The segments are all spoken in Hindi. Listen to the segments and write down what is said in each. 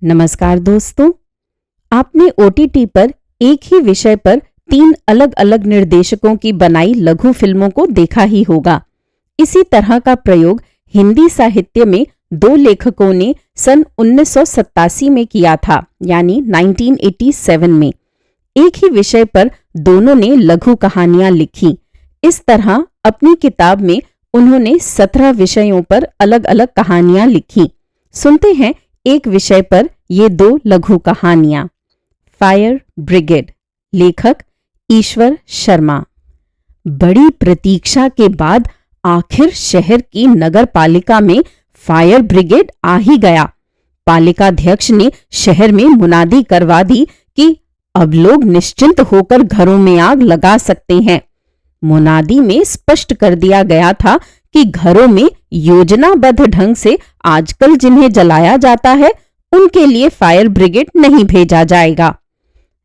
नमस्कार दोस्तों, आपने ओटीटी पर एक ही विषय पर 3 अलग-अलग निर्देशकों की बनाई लघु फिल्मों को देखा ही होगा। इसी तरह का प्रयोग हिंदी साहित्य में 2 लेखकों ने सन 1987 में किया था, यानी 1987 में। एक ही विषय पर दोनों ने लघु कहानियां लिखी। इस तरह अपनी किताब में उन्होंने 17 विषयों पर अलग-अलग कहानियां लिखी। सुनते हैं एक विषय पर ये 2 लघु कहानियां। फायर ब्रिगेड, लेखक ईश्वर शर्मा। बड़ी प्रतीक्षा के बाद आखिर शहर की नगर पालिका में फायर ब्रिगेड आ ही गया। पालिकाध्यक्ष ने शहर में मुनादी करवा दी कि अब लोग निश्चिंत होकर घरों में आग लगा सकते हैं। मुनादी में स्पष्ट कर दिया गया था कि घरों में योजनाबद्ध ढंग से आजकल जिन्हें जलाया जाता है उनके लिए फायर ब्रिगेड नहीं भेजा जाएगा।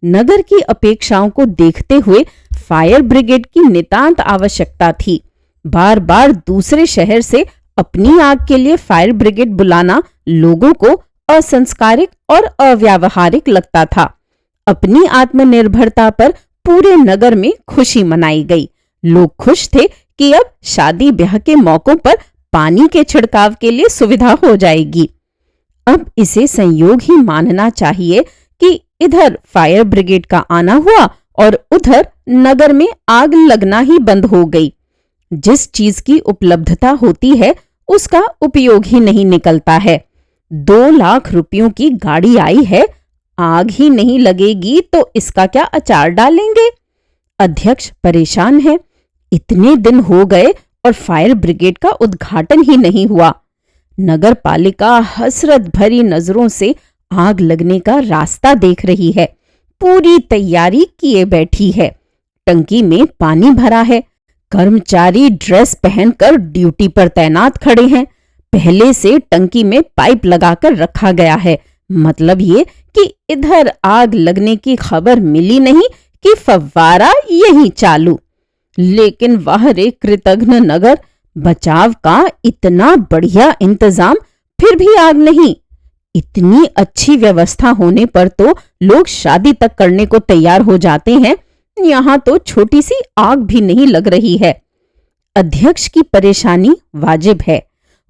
नगर की अपेक्षाओं को देखते हुए फायर ब्रिगेड की नितांत आवश्यकता थी। बार बार दूसरे शहर से अपनी आग के लिए फायर ब्रिगेड बुलाना लोगों को असंस्कारिक और अव्यावहारिक लगता था। अपनी आत्मनिर्भरता पर पूरे नगर में खुशी मनाई गई। लोग खुश थे कि अब शादी ब्याह के मौकों पर पानी के छिड़काव के लिए सुविधा हो जाएगी। अब इसे संयोग ही मानना चाहिए कि इधर फायर ब्रिगेड का आना हुआ और उधर नगर में आग लगना ही बंद हो गई। जिस चीज की उपलब्धता होती है उसका उपयोग ही नहीं निकलता है। 2 लाख रुपयों की गाड़ी आई है, आग ही नहीं लगेगी तो इसका क्या अचार डालेंगे? अध्यक्ष परेशान है। इतने दिन हो गए और फायर ब्रिगेड का उद्घाटन ही नहीं हुआ। नगर पालिका हसरत भरी नजरों से आग लगने का रास्ता देख रही है। पूरी तैयारी किए बैठी है। टंकी में पानी भरा है। कर्मचारी ड्रेस पहनकर ड्यूटी पर तैनात खड़े हैं। पहले से टंकी में पाइप लगाकर रखा गया है। मतलब ये कि इधर आग लगने की खबर मिली नहीं कि फव्वारा यहीं चालू। लेकिन वाह रे कृतघ्न नगर, बचाव का इतना बढ़िया इंतजाम, फिर भी आग नहीं। इतनी अच्छी व्यवस्था होने पर तो लोग शादी तक करने को तैयार हो जाते हैं। यहाँ तो छोटी सी आग भी नहीं लग रही है। अध्यक्ष की परेशानी वाजिब है।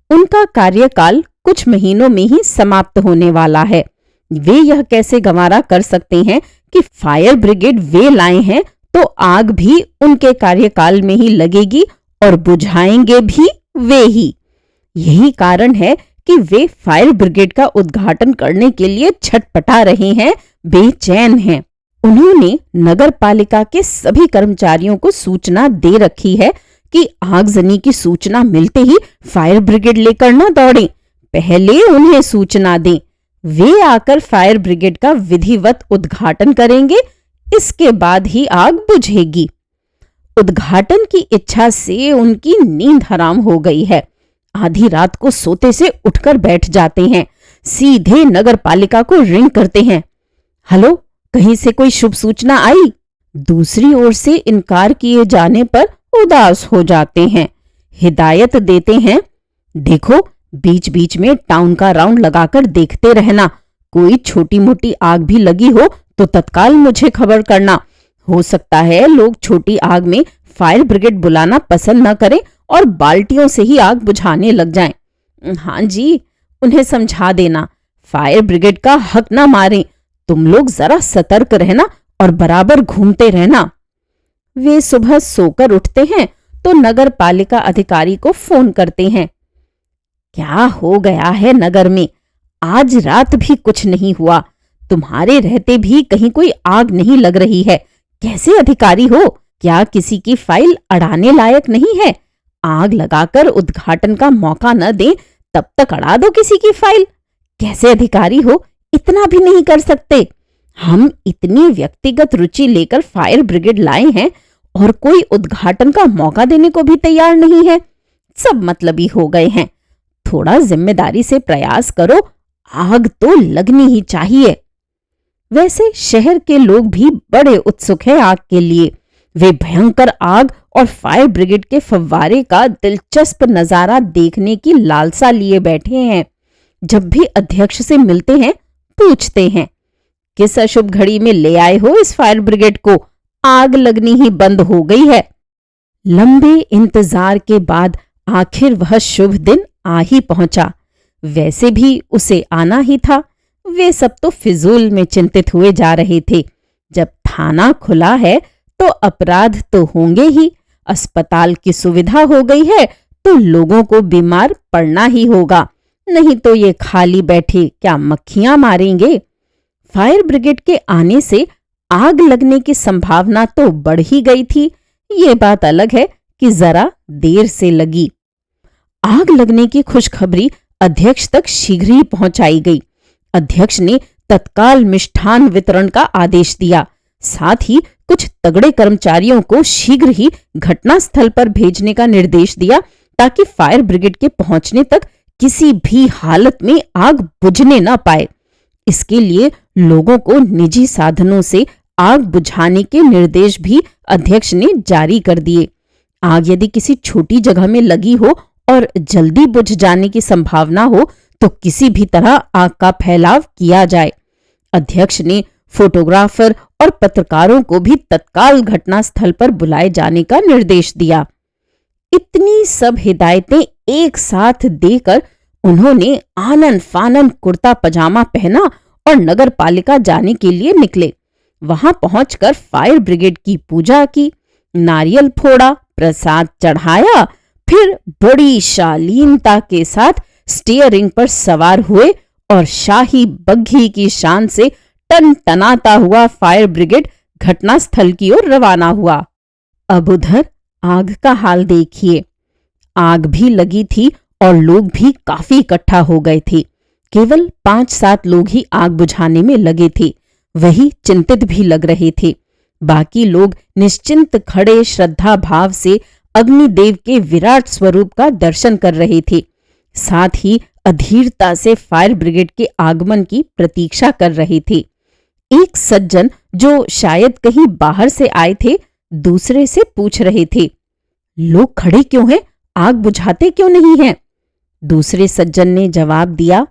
उनका कार्यकाल कुछ महीनों में ही समाप्त होने वाला है। वे यह कैसे गंवारा कर सकते हैं कि फायर ब्रिगेड वे लाए हैं तो आग भी उनके कार्यकाल में ही लगेगी और बुझाएंगे भी वे ही। यही कारण है कि वे फायर ब्रिगेड का उद्घाटन करने के लिए छटपटा रहे हैं, बेचैन हैं। उन्होंने नगर पालिका के सभी कर्मचारियों को सूचना दे रखी है कि आगजनी की सूचना मिलते ही फायर ब्रिगेड लेकर न दौड़ें, पहले उन्हें सूचना दें। वे आकर फायर ब्रिगेड का विधिवत उद्घाटन करेंगे, इसके बाद ही आग बुझेगी। उद्घाटन की इच्छा से उनकी नींद हराम हो गई है। आधी रात को सोते से उठकर बैठ जाते हैं। सीधे नगर पालिका को रिंग करते हैं। हेलो, कहीं से कोई शुभ सूचना आई? दूसरी ओर से इनकार किए जाने पर उदास हो जाते हैं। हिदायत देते हैं, देखो बीच बीच में टाउन का राउंड लगाकर देखते रहना। कोई छोटी मोटी आग भी लगी हो तो तत्काल मुझे खबर करना। हो सकता है लोग छोटी आग में फायर ब्रिगेड बुलाना पसंद न करें और बाल्टियों से ही आग बुझाने लग जाएं। हाँ जी, उन्हें समझा देना, फायर ब्रिगेड का हक ना मारें। तुम लोग जरा सतर्क रहना और बराबर घूमते रहना। वे सुबह सोकर उठते हैं तो नगर पालिका अधिकारी को फोन करते हैं। क्या हो गया है नगर में? आज रात भी कुछ नहीं हुआ। तुम्हारे रहते भी कहीं कोई आग नहीं लग रही है। कैसे अधिकारी हो? क्या किसी की फाइल अड़ाने लायक नहीं है? आग लगाकर उद्घाटन का मौका न दें तब तक अड़ा दो किसी की फाइल। कैसे अधिकारी हो? इतना भी नहीं कर सकते। हम इतनी व्यक्तिगत रुचि लेकर फायर ब्रिगेड लाए हैं और कोई उद्घाटन का मौका देने को भी तैयार नहीं है। सब मतलबी हो गए हैं। थोड़ा जिम्मेदारी से प्रयास करो, आग तो लगनी ही चाहिए। वैसे शहर के लोग भी बड़े उत्सुक हैं आग के लिए। वे भयंकर आग और फायर ब्रिगेड के फव्वारे का दिलचस्प नजारा देखने की लालसा लिए बैठे हैं। जब भी अध्यक्ष से मिलते हैं पूछते हैं, किस अशुभ घड़ी में ले आए हो इस फायर ब्रिगेड को? आग लगनी ही बंद हो गई है। लंबे इंतजार के बाद आखिर वह शुभ दिन आ ही पहुंचा। वैसे भी उसे आना ही था। वे सब तो फिजूल में चिंतित हुए जा रहे थे। जब थाना खुला है तो अपराध तो होंगे ही, अस्पताल की सुविधा हो गई है तो लोगों को बीमार पड़ना ही होगा, नहीं तो ये खाली बैठे क्या मक्खियां मारेंगे। फायर ब्रिगेड के आने से आग लगने की संभावना तो बढ़ ही गई थी। ये बात अलग है कि जरा देर से लगी। आग लगने की खुशखबरी अध्यक्ष तक शीघ्र ही पहुंचाई गई। अध्यक्ष ने तत्काल मिष्ठान वितरण का आदेश दिया। साथ ही कुछ तगड़े कर्मचारियों को शीघ्र ही घटनास्थल पर भेजने का निर्देश दिया ताकि फायर ब्रिगेड के पहुंचने तक किसी भी हालत में आग बुझने न पाए। इसके लिए लोगों को निजी साधनों से आग बुझाने के निर्देश भी अध्यक्ष ने जारी कर दिए। आग यदि किसी छोटी जगह में लगी हो और जल्दी बुझ जाने की संभावना हो तो किसी भी तरह आग का फैलाव किया जाए। अध्यक्ष ने फोटोग्राफर और पत्रकारों को भी तत्काल घटनास्थल पर बुलाए जाने का निर्देश दिया। इतनी सब हिदायतें एक साथ देकर उन्होंने आनन फानन कुर्ता पजामा पहना और नगर पालिका जाने के लिए निकले। वहां पहुंचकर फायर ब्रिगेड की पूजा की, नारियल फोड़ा, प्रसाद चढ़ाया, फिर बड़ी शालीनता के साथ स्टीयरिंग पर सवार हुए और शाही बग्घी की शान से टनटनाता हुआ फायर ब्रिगेड घटनास्थल की ओर रवाना हुआ। अब उधर आग का हाल देखिए। आग भी लगी थी और लोग भी काफी इकट्ठा हो गए थे। केवल 5-7 लोग ही आग बुझाने में लगे थे। वही चिंतित भी लग रहे थे। बाकी लोग निश्चिंत खड़े श्रद्धा भाव से अग्निदेव के विराट स्वरूप का दर्शन कर रहे थे। साथ ही अधीरता से फायर ब्रिगेड के आगमन की प्रतीक्षा कर रहे थे। एक सज्जन जो शायद कहीं बाहर से आए थे, दूसरे से पूछ रहे थे, लोग खड़े क्यों हैं? आग बुझाते क्यों नहीं हैं? दूसरे सज्जन ने जवाब दिया,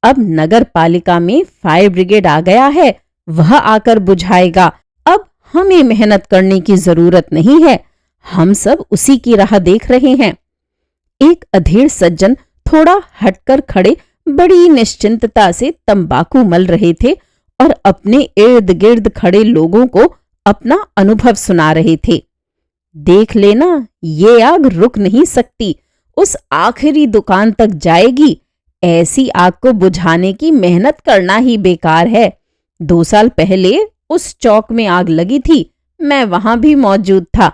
अब नगर पालिका में फायर ब्रिगेड आ गया है, वह आकर बुझाएगा। अब हमें मेहनत करने की जरूरत नहीं है, हम सब उसी की राह देख रहे हैं। एक अधेड़ सज्जन थोड़ा हटकर खड़े बड़ी निश्चिंतता से तंबाकू मल रहे थे और अपने इर्द गिर्द खड़े लोगों को अपना अनुभव सुना रहे थे। देख लेना, ये आग रुक नहीं सकती, उस आखिरी दुकान तक जाएगी। ऐसी आग को बुझाने की मेहनत करना ही बेकार है। 2 साल पहले उस चौक में आग लगी थी, मैं वहां भी मौजूद था।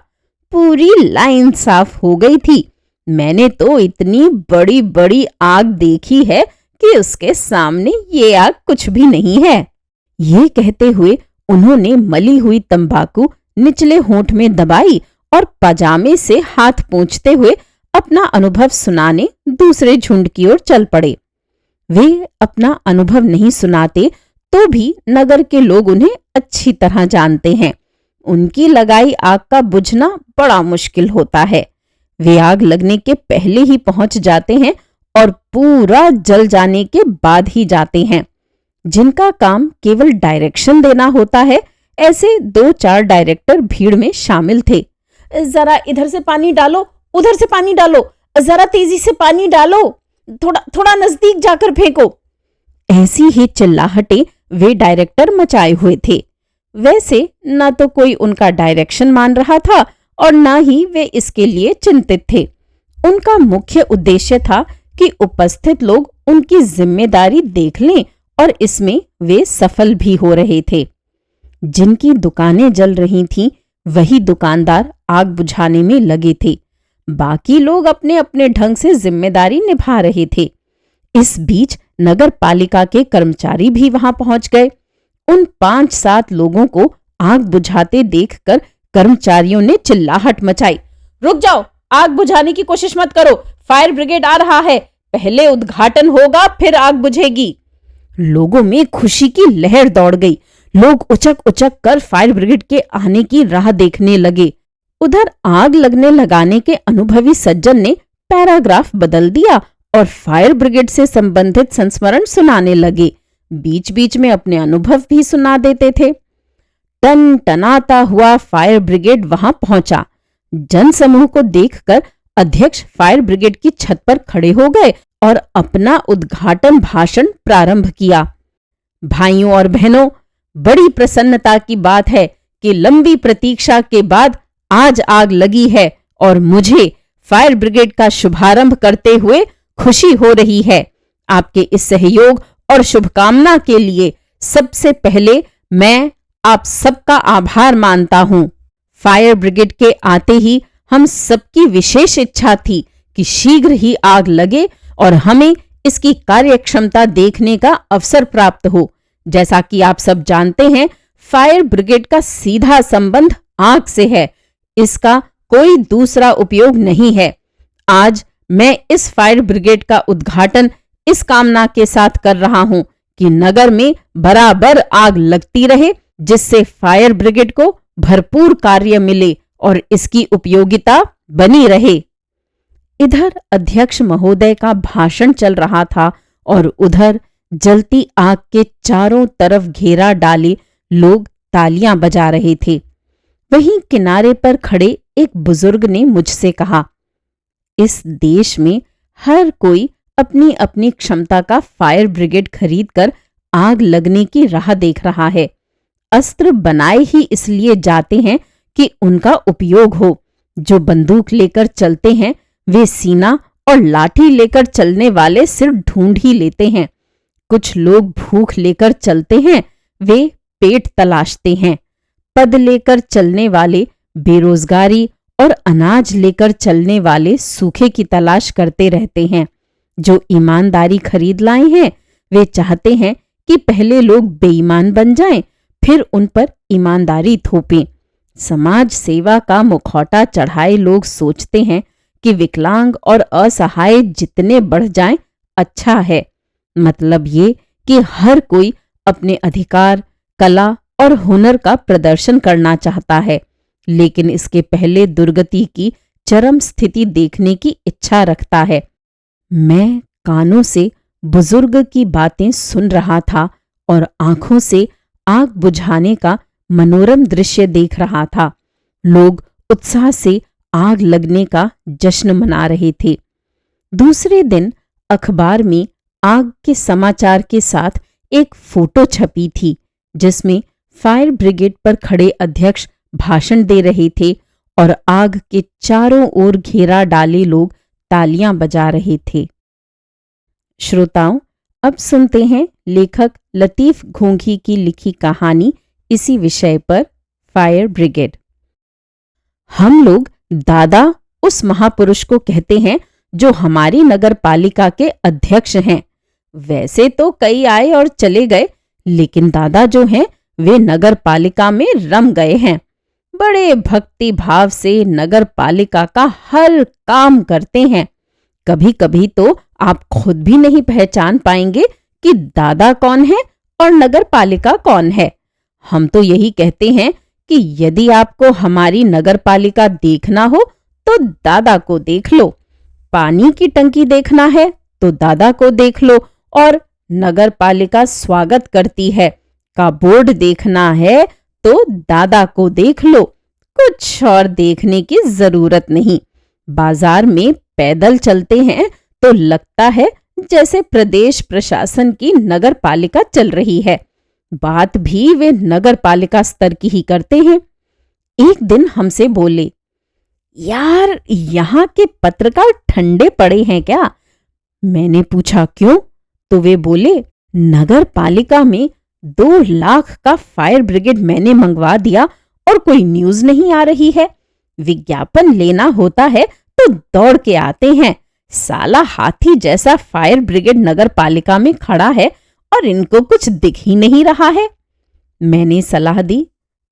पूरी लाइन साफ हो गई थी। मैंने तो इतनी बड़ी बड़ी आग देखी है कि उसके सामने ये आग कुछ भी नहीं है। ये कहते हुए उन्होंने मली हुई तंबाकू निचले होंठ में दबाई और पजामे से हाथ पोंछते हुए अपना अनुभव सुनाने दूसरे झुंड की ओर चल पड़े। वे अपना अनुभव नहीं सुनाते तो भी नगर के लोग उन्हें अच्छी तरह जानते हैं। उनकी लगाई आग का बुझना बड़ा मुश्किल होता है। वे आग लगने के पहले ही पहुंच जाते हैं और पूरा जल जाने के बाद ही जाते हैं। जिनका काम केवल डायरेक्शन देना होता है, ऐसे 2-4 डायरेक्टर भीड़ में शामिल थे। जरा इधर से पानी डालो, उधर से पानी डालो, जरा तेजी से पानी डालो, थोड़ा नजदीक जाकर फेंको। ऐसी ही चिल्लाहटें वे डायरेक्टर मचाए हुए थे। वैसे न तो कोई उनका डायरेक्शन मान रहा था और न ही वे इसके लिए चिंतित थे। उनका मुख्य उद्देश्य था कि उपस्थित लोग उनकी जिम्मेदारी देख लें और इसमें वे सफल भी हो रहे थे। जिनकी दुकानें जल रही थीं, वही दुकानदार आग बुझाने में लगे थे। बाकी लोग अपने अपने ढंग से जिम्मेदारी निभा रहे थे। इस बीच नगर पालिका के कर्मचारी भी वहां पहुंच गए। उन 5-7 लोगों को आग बुझाते देखकर कर्मचारियों ने चिल्लाहट मचाई, रुक जाओ, आग बुझाने की कोशिश मत करो, फायर ब्रिगेड आ रहा है, पहले उद्घाटन होगा फिर आग बुझेगी। लोगों में खुशी की लहर दौड़ गई। लोग उचक उचक कर फायर ब्रिगेड के आने की राह देखने लगे। उधर आग लगने लगाने के अनुभवी सज्जन ने पैराग्राफ बदल दिया और फायर ब्रिगेड से संबंधित संस्मरण सुनाने लगे। बीच बीच में अपने अनुभव भी सुना देते थे। टन टनाता हुआ फायर ब्रिगेड वहां पहुंचा। जनसमूह को देखकर अध्यक्ष फायर ब्रिगेड की छत पर खड़े हो गए और अपना उद्घाटन भाषण प्रारंभ किया। भाइयों और बहनों, बड़ी प्रसन्नता की बात है कि लंबी प्रतीक्षा के बाद आज आग लगी है और मुझे फायर ब्रिगेड का शुभारंभ करते हुए खुशी हो रही है। आपके इस सहयोग और शुभकामना के लिए सबसे पहले मैं आप सबका आभार मानता हूं। फायर ब्रिगेड के आते ही हम सबकी विशेष इच्छा थी कि शीघ्र ही आग लगे और हमें इसकी कार्यक्षमता देखने का अवसर प्राप्त हो। जैसा कि आप सब जानते हैं, फायर ब्रिगेड का सीधा संबंध आग से है। इसका कोई दूसरा उपयोग नहीं है। आज मैं इस फायर ब्रिगेड का उद्घाटन इस कामना के साथ कर रहा हूं कि नगर में बराबर आग लगती रहे, जिससे फायर ब्रिगेड को भरपूर कार्य मिले और इसकी उपयोगिता बनी रहे। इधर अध्यक्ष महोदय का भाषण चल रहा था और उधर जलती आग के चारों तरफ घेरा डाले लोग तालियां बजा रहे थे। वहीं किनारे पर खड़े एक बुजुर्ग ने मुझसे कहा, इस देश में हर कोई अपनी अपनी क्षमता का फायर ब्रिगेड खरीदकर आग लगने की राह देख रहा है। अस्त्र बनाए ही इसलिए जाते हैं कि उनका उपयोग हो। जो बंदूक लेकर चलते हैं वे सीना और लाठी लेकर चलने वाले सिर्फ ढूंढ ही लेते हैं। कुछ लोग भूख लेकर चलते हैं, वे पेट तलाशते हैं। पद लेकर चलने वाले बेरोजगारी और अनाज लेकर चलने वाले सूखे की तलाश करते रहते हैं। जो ईमानदारी खरीद लाए हैं वे चाहते हैं कि पहले लोग बेईमान बन जाएं, फिर उन पर ईमानदारी थोपें। समाज सेवा का मुखौटा चढ़ाए लोग सोचते हैं कि विकलांग और असहाय जितने बढ़ जाएं अच्छा है। मतलब ये कि हर कोई अपने अधिकार, कला और हुनर का प्रदर्शन करना चाहता है, लेकिन इसके पहले दुर्गति की चरम स्थिति देखने की इच्छा रखता है। मैं कानों से बुजुर्ग की बातें सुन रहा था और आंखों से आग बुझाने का मनोरम दृश्य देख रहा था। लोग उत्साह से आग लगने का जश्न मना रहे थे। दूसरे दिन अखबार में आग के समाचार के साथ एक फोटो छपी थी, जिसमें फायर ब्रिगेड पर खड़े अध्यक्ष भाषण दे रहे थे और आग के चारों ओर घेरा डाले लोग तालियां बजा रहे थे। श्रोताओं, अब सुनते हैं लेखक लतीफ घोंघी की लिखी कहानी इसी विषय पर, फायर ब्रिगेड। हम लोग दादा उस महापुरुष को कहते हैं जो हमारी नगर पालिका के अध्यक्ष हैं। वैसे तो कई आए और चले गए, लेकिन दादा जो हैं वे नगर पालिका में रम गए हैं। बड़े भक्ति भाव से नगर पालिका का हर काम करते हैं। कभी कभी तो आप खुद भी नहीं पहचान पाएंगे कि दादा कौन है और नगर पालिका कौन है। हम तो यही कहते हैं कि यदि आपको हमारी नगर पालिका देखना हो तो दादा को देख लो, पानी की टंकी देखना है तो दादा को देख लो, और नगर पालिका स्वागत करती है का बोर्ड देखना है तो दादा को देख लो। कुछ और देखने की जरूरत नहीं। बाजार में पैदल चलते हैं तो लगता है जैसे प्रदेश प्रशासन की नगर पालिका चल रही है। बात भी वे नगर पालिका स्तर की ही करते हैं। एक दिन हमसे बोले, यार यहाँ के पत्रकार ठंडे पड़े हैं क्या? मैंने पूछा क्यों? तो वे बोले, नगर पालिका में 2 लाख का फायर ब्रिगेड मैंने मंगवा दिया और कोई न्यूज नहीं आ रही है। विज्ञापन लेना होता है तो दौड़ के आते हैं। साला हाथी जैसा फायर ब्रिगेड नगर पालिका में खड़ा है और इनको कुछ दिख ही नहीं रहा है। मैंने सलाह दी,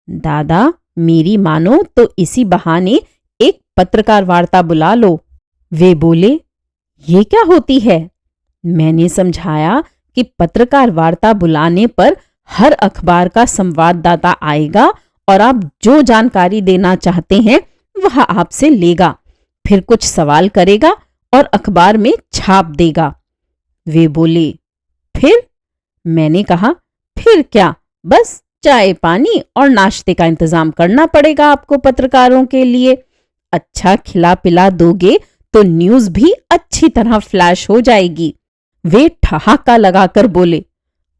दादा मेरी मानो तो इसी बहाने एक पत्रकार वार्ता बुला लो। वे बोले, ये क्या होती है? मैंने समझाया कि पत्रकार वार्ता बुलाने पर हर अखबार का संवाददाता आएगा और आप जो जानकारी देना चाहते हैं वह आपसे लेगा, फिर कुछ सवाल करेगा और अखबार में छाप देगा। वे बोले, फिर? मैंने कहा, फिर क्या, बस चाय पानी और नाश्ते का इंतजाम करना पड़ेगा आपको पत्रकारों के लिए। अच्छा खिला पिला दोगे तो न्यूज भी अच्छी तरह फ्लैश हो जाएगी। वे ठहाका लगाकर बोले,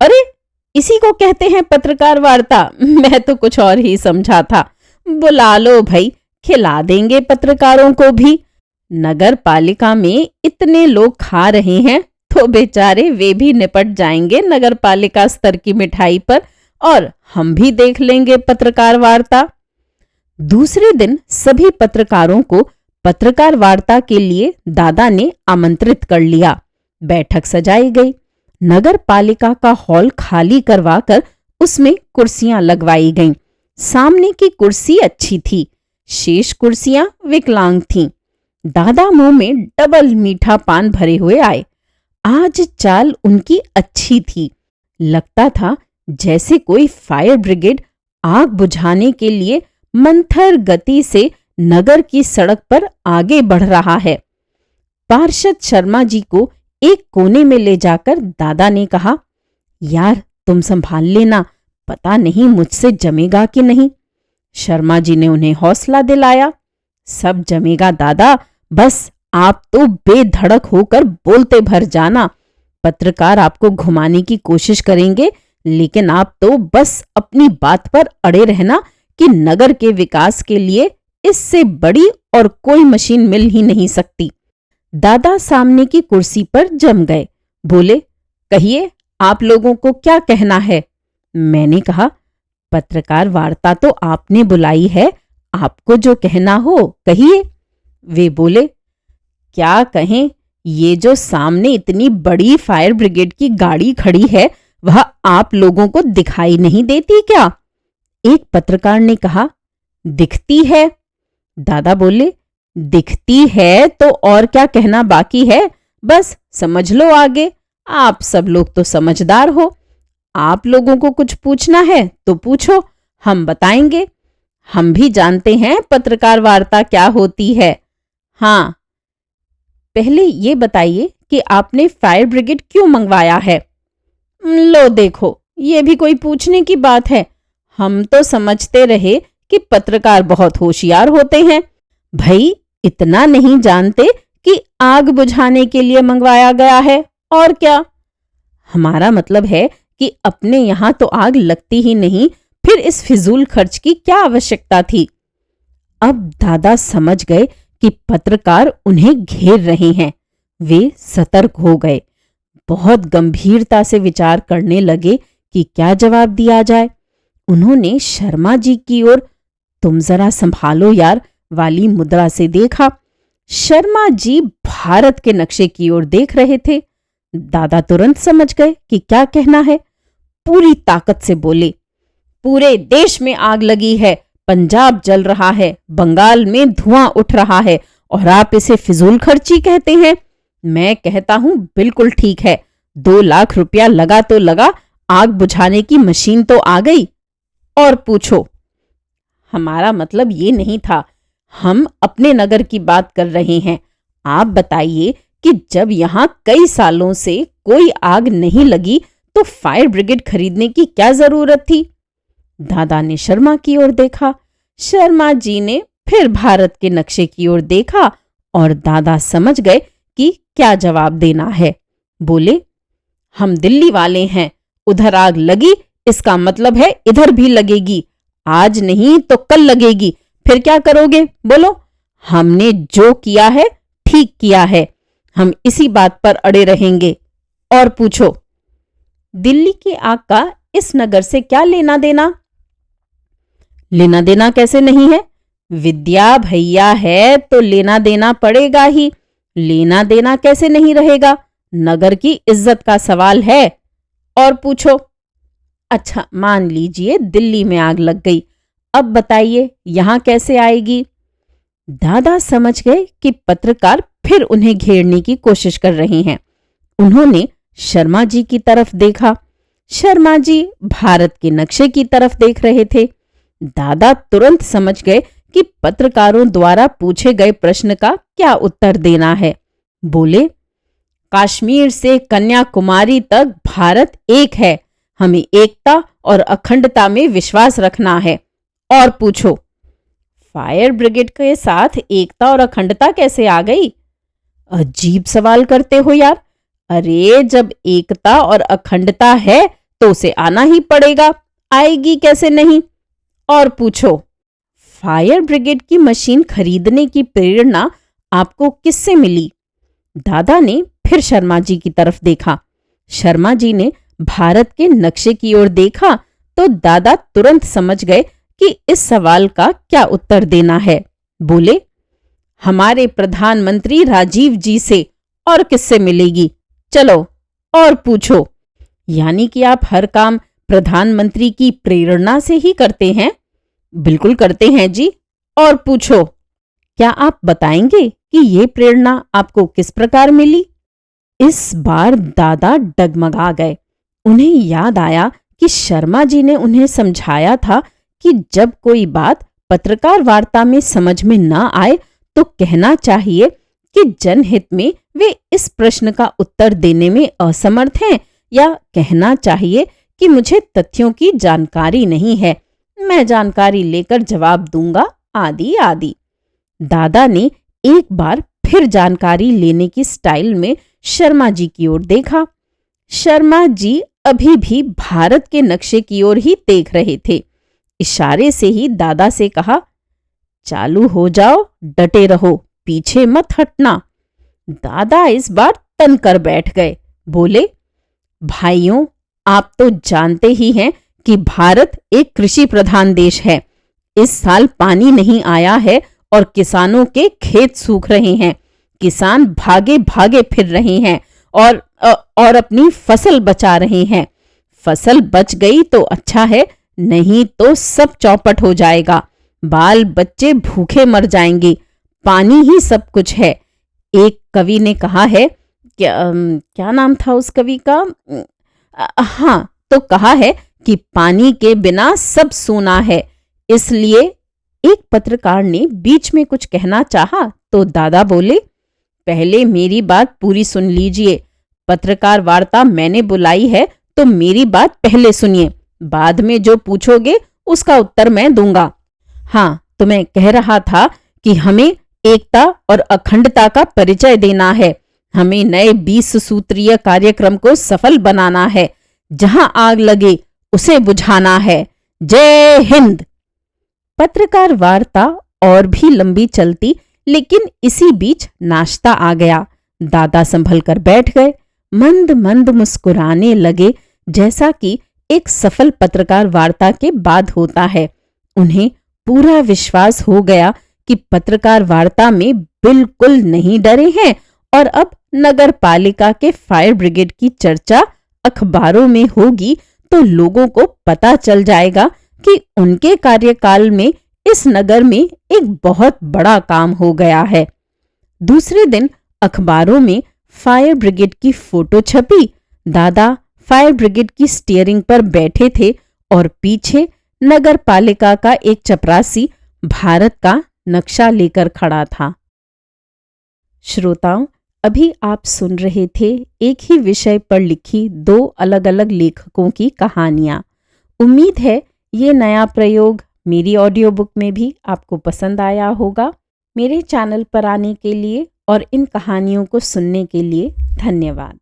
अरे इसी को कहते हैं पत्रकार वार्ता। मैं तो कुछ और ही समझा था। बुला लो भाई, खिला देंगे पत्रकारों को भी। नगर पालिका में इतने लोग खा रहे हैं तो बेचारे वे भी निपट जाएंगे नगर पालिका स्तर की मिठाई पर, और हम भी देख लेंगे पत्रकार वार्ता। दूसरे दिन सभी पत्रकारों को पत्रकार वार्ता के लिए दादा ने आमंत्रित कर लिया। बैठक सजाई गई। नगर पालिका का हॉल खाली करवाकर उसमें कुर्सियां लगवाई गईं। सामने की कुर्सी अच्छी थी, शेष कुर्सियां विकलांग थीं। दादा मुंह में डबल मीठा पान भरे हुए आए। आज चाल उनकी अच्छी थी। लगता था जैसे कोई फायर ब्रिगेड आग बुझाने के लिए मंथर गति से नगर की सड़क पर आगे बढ़ रहा है। पार्षद शर्मा जी को एक कोने में ले जाकर दादा ने कहा, यार तुम संभाल लेना, पता नहीं मुझसे जमेगा कि नहीं। शर्मा जी ने उन्हें हौसला दिलाया, सब जमेगा दादा, बस आप तो बेधड़क होकर बोलते भर जाना। पत्रकार आपको घुमाने की कोशिश करेंगे, लेकिन आप तो बस अपनी बात पर अड़े रहना कि नगर के विकास के लिए इससे बड़ी और कोई मशीन मिल ही नहीं सकती। दादा सामने की कुर्सी पर जम गए। बोले, कहिए आप लोगों को क्या कहना है। मैंने कहा, पत्रकार वार्ता तो आपने बुलाई है, आपको जो कहना हो कहिए। वे बोले, क्या कहें, ये जो सामने इतनी बड़ी फायर ब्रिगेड की गाड़ी खड़ी है वह आप लोगों को दिखाई नहीं देती क्या? एक पत्रकार ने कहा, दिखती है। दादा बोले, दिखती है तो और क्या कहना बाकी है, बस समझ लो आगे। आप सब लोग तो समझदार हो, आप लोगों को कुछ पूछना है तो पूछो, हम बताएंगे। हम भी जानते हैं पत्रकार वार्ता क्या होती है। हाँ, पहले ये बताइए कि आपने फायर ब्रिगेड क्यों मंगवाया है। लो देखो, ये भी कोई पूछने की बात है। हम तो समझते रहे कि पत्रकार बहुत होशियार होते हैं। भाई इतना नहीं जानते कि आग बुझाने के लिए मंगवाया गया है, और क्या। हमारा मतलब है कि अपने यहां तो आग लगती ही नहीं, फिर इस फिजूल खर्च की क्या आवश्यकता थी। अब दादा समझ गए कि पत्रकार उन्हें घेर रहे हैं। वे सतर्क हो गए। बहुत गंभीरता से विचार करने लगे कि क्या जवाब दिया जाए। उन्होंने शर्मा जी की ओर तुम जरा संभालो यार वाली मुद्रा से देखा। शर्मा जी भारत के नक्शे की ओर देख रहे थे। दादा तुरंत समझ गए कि क्या कहना है। पूरी ताकत से बोले, पूरे देश में आग लगी है, पंजाब जल रहा है, बंगाल में धुआं उठ रहा है, और आप इसे फिजूल खर्ची कहते हैं। मैं कहता हूं बिल्कुल ठीक है। 2 लाख रुपया लगा तो लगा, आग बुझाने की मशीन तो आ गई। और पूछो। हमारा मतलब ये नहीं था, हम अपने नगर की बात कर रहे हैं। आप बताइए कि जब यहां कई सालों से कोई आग नहीं लगी तो फायर ब्रिगेड खरीदने की क्या जरूरत थी। दादा ने शर्मा की ओर देखा। शर्मा जी ने फिर भारत के नक्शे की ओर देखा और दादा समझ गए कि क्या जवाब देना है। बोले, हम दिल्ली वाले हैं, उधर आग लगी इसका मतलब है इधर भी लगेगी, आज नहीं तो कल लगेगी, फिर क्या करोगे बोलो। हमने जो किया है ठीक किया है, हम इसी बात पर अड़े रहेंगे। और पूछो। दिल्ली की आग का इस नगर से क्या लेना देना। लेना देना कैसे नहीं है, विद्या भैया है तो लेना देना पड़ेगा ही। लेना देना कैसे नहीं रहेगा, नगर की इज्जत का सवाल है। और पूछो। अच्छा मान लीजिए दिल्ली में आग लग गई, अब बताइए यहां कैसे आएगी। दादा समझ गए कि पत्रकार फिर उन्हें घेरने की कोशिश कर रहे हैं। उन्होंने शर्मा जी की तरफ देखा। शर्मा जी भारत के नक्शे की तरफ देख रहे थे। दादा तुरंत समझ गए कि पत्रकारों द्वारा पूछे गए प्रश्न का क्या उत्तर देना है। बोले, कश्मीर से कन्याकुमारी तक भारत एक है। हमें एकता और अखंडता में विश्वास रखना है। और पूछो। फायर ब्रिगेड के साथ एकता और अखंडता कैसे आ गई? अजीब सवाल करते हो यार। अरे जब एकता और अखंडता है तो उसे आना ही पड़ेगा, आएगी कैसे नहीं? और पूछो। फायर ब्रिगेड की मशीन खरीदने की प्रेरणा आपको किससे मिली? दादा ने फिर शर्मा जी की तरफ देखा। शर्मा जी ने भारत के नक्शे की ओर देखा तो दादा तुरंत समझ गए कि इस सवाल का क्या उत्तर देना है। बोले, हमारे प्रधानमंत्री राजीव जी से। और किससे मिलेगी? चलो और पूछो। यानी कि आप हर काम प्रधानमंत्री की प्रेरणा से ही करते हैं? बिल्कुल करते हैं जी। और पूछो। क्या आप बताएंगे कि ये प्रेरणा आपको किस प्रकार मिली? इस बार दादा डगमगा गए। उन्हें याद आया कि शर्मा जी ने उन्हें समझाया था कि जब कोई बात पत्रकार वार्ता में समझ में न आए तो कहना चाहिए कि जनहित में वे इस प्रश्न का उत्तर देने में असमर्थ हैं, या कहना चाहिए कि मुझे तथ्यों की जानकारी नहीं है, मैं जानकारी लेकर जवाब दूंगा, आदि आदि। दादा ने एक बार फिर जानकारी लेने की स्टाइल में शर्मा जी की ओर देखा। शर्मा जी अभी भी भारत के नक्शे की ओर ही देख रहे थे। इशारे से ही दादा से कहा, चालू हो जाओ, डटे रहो, पीछे मत हटना। दादा इस बार तन कर बैठ गए। बोले, भाइयों, आप तो जानते ही हैं कि भारत एक कृषि प्रधान देश है। इस साल पानी नहीं आया है और किसानों के खेत सूख रहे हैं। किसान भागे भागे फिर रहे हैं और अपनी फसल बचा रहे हैं। फसल बच गई तो अच्छा है, नहीं तो सब चौपट हो जाएगा। बाल बच्चे भूखे मर जाएंगे। पानी ही सब कुछ है। एक कवि ने कहा है, क्या नाम था उस कवि का? हाँ, तो कहा है कि पानी के बिना सब सूना है। इसलिए एक पत्रकार ने बीच में कुछ कहना चाहा तो दादा बोले, पहले मेरी बात पूरी सुन लीजिए। पत्रकार वार्ता मैंने बुलाई है तो मेरी बात पहले सुनिए, बाद में जो पूछोगे उसका उत्तर मैं दूंगा। हाँ, तो मैं कह रहा था कि हमें एकता और अखंडता का परिचय देना है। हमें नए 20 सूत्रीय कार्यक्रम को सफल बनाना है। जहां आग लगे उसे बुझाना है। जय हिंद। पत्रकार वार्ता और भी लंबी चलती, लेकिन इसी बीच नाश्ता आ गया। दादा संभल कर बैठ गए, मंद मंद मुस्कुराने लगे, जैसा कि एक सफल पत्रकार वार्ता के बाद होता है। उन्हें पूरा विश्वास हो गया कि पत्रकार वार्ता में बिल्कुल नहीं डरे हैं और अब नगर पालिका के फायर ब्रिगेड की चर्चा अखबारों में होगी तो लोगों को पता चल जाएगा कि उनके कार्यकाल में इस नगर में एक बहुत बड़ा काम हो गया है। दूसरे दिन अखबारों में फायर ब्रिगेड की फोटो छपी। दादा फायर ब्रिगेड की स्टीयरिंग पर बैठे थे और पीछे नगर पालिका का एक चपरासी भारत का नक्शा लेकर खड़ा था। श्रोताओं, अभी आप सुन रहे थे एक ही विषय पर लिखी 2 अलग अलग लेखकों की कहानियां। उम्मीद है ये नया प्रयोग मेरी ऑडियो बुक में भी आपको पसंद आया होगा। मेरे चैनल पर आने के लिए और इन कहानियों को सुनने के लिए धन्यवाद।